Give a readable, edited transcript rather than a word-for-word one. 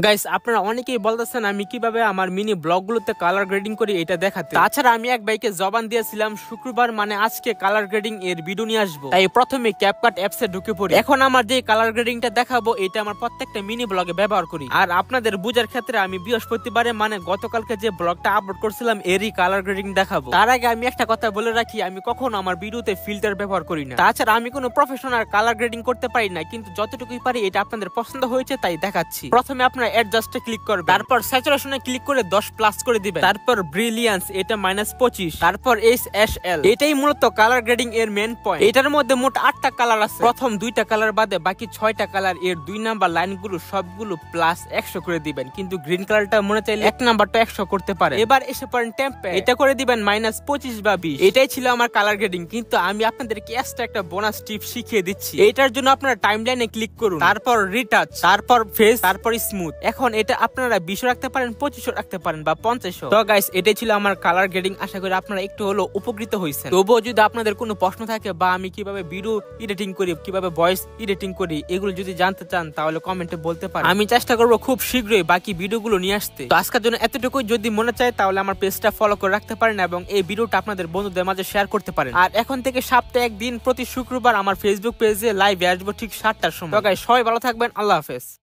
Guys আপনারা অনেকেই বলতেছেন আমি কিভাবে আমার মিনি ব্লগগুলোতে কালার গ্রেডিং করি এটা দেখাতে। তাছাড়া আমি এক ভাইকে জবান দিয়েছিলাম শুক্রবার মানে আজকে কালার গ্রেডিং এর ভিডিও নিয়ে আসবো, তাই প্রথমে ক্যাপকাট অ্যাপসে ঢুকে পড়ি। এখন আমার যে কালার গ্রেডিংটা দেখাবো এটা আমার প্রত্যেকটা মিনি ব্লগে ব্যবহার করি। আর আপনাদের বুঝার ক্ষেত্রে আমি বৃহস্পতিবারে মানে গতকালকে যে ব্লগটা আপলোড করছিলাম এরই কালার গ্রেডিং দেখাবো। তার আগে আমি একটা কথা বলে রাখি, আমি কখনো আমার ভিডিওতে ফিল্টার ব্যবহার করি না। তাছাড়া আমি কোনো প্রফেশনাল কালার গ্রেডিং করতে পারি না, কিন্তু যতটুকুই পারি এটা আপনাদের পছন্দ হয়েছে তাই দেখাচ্ছি। প্রথমে আপনারা অ্যাডজাস্টে ক্লিক করবেন, তারপর স্যাচুরেশনে ক্লিক করে 10 প্লাস করে দিবেন, তারপর ব্রিলিয়ান্স এটা -25, তারপর HSL। এটাই মূলত কালার গ্রেডিং এর মেইন পয়েন্ট। এটার মধ্যে মোট 8টা কালার আছে। প্রথম 2টা কালার বাদে বাকি 6টা কালার এর 2 নাম্বার লাইনগুলো সবগুলো প্লাস 100 করে দিবেন, কিন্তু গ্রিন কালারটা মনে চাইলে 1 নাম্বারটা 100 করতে পারে। এবার এসে পড়েন টেম্পে, এটা করে দিবেন -25 বা 20। এটাই ছিল আমার কালার গ্রেডিং, কিন্তু আমি আপনাদেরকে এক্সট্রা একটা বোনাস টিপ শিখিয়ে দিচ্ছি। এটার জন্য আপনারা টাইমলাইনে ক্লিক করুন, তারপর রিটাচ, তারপর ফেস, তারপর স্মুথ। এখন এটা আপনারা 20 রাখতে পারেন, 25 রাখতে পারেন বা 50। তো গাইস এটাই ছিল আমার কালার গ্রেডিং। আশা করি আপনারা একটু হলো উপকৃত হয়েছেন। তবুও যদি আপনাদের কোনো প্রশ্ন থাকে বা আমি কিভাবে ভিডিও এডিটিং করি, কিভাবে ভয়েস এডিটিং করি, এগুলো যদি জানতে চান তাহলে কমেন্টে বলতে পারেন। আমি চেষ্টা করব খুব শীঘ্রই বাকি ভিডিওগুলো নিয়ে আসতে। তো আজকের জন্য এতটুকুই। যদি মনে চায় তাহলে আমার পেজটা ফলো করে রাখতে পারেন এবং এই ভিডিওটা আপনাদের বন্ধুদের মাঝে শেয়ার করতে পারেন। আর এখন থেকে সপ্তাহে একদিন প্রতি শুক্রবার আমার ফেসবুক পেজে লাইভে আসবো ঠিক 7টার সময়। তো গাইস সবাই ভালো থাকবেন, আল্লাহ হাফেজ।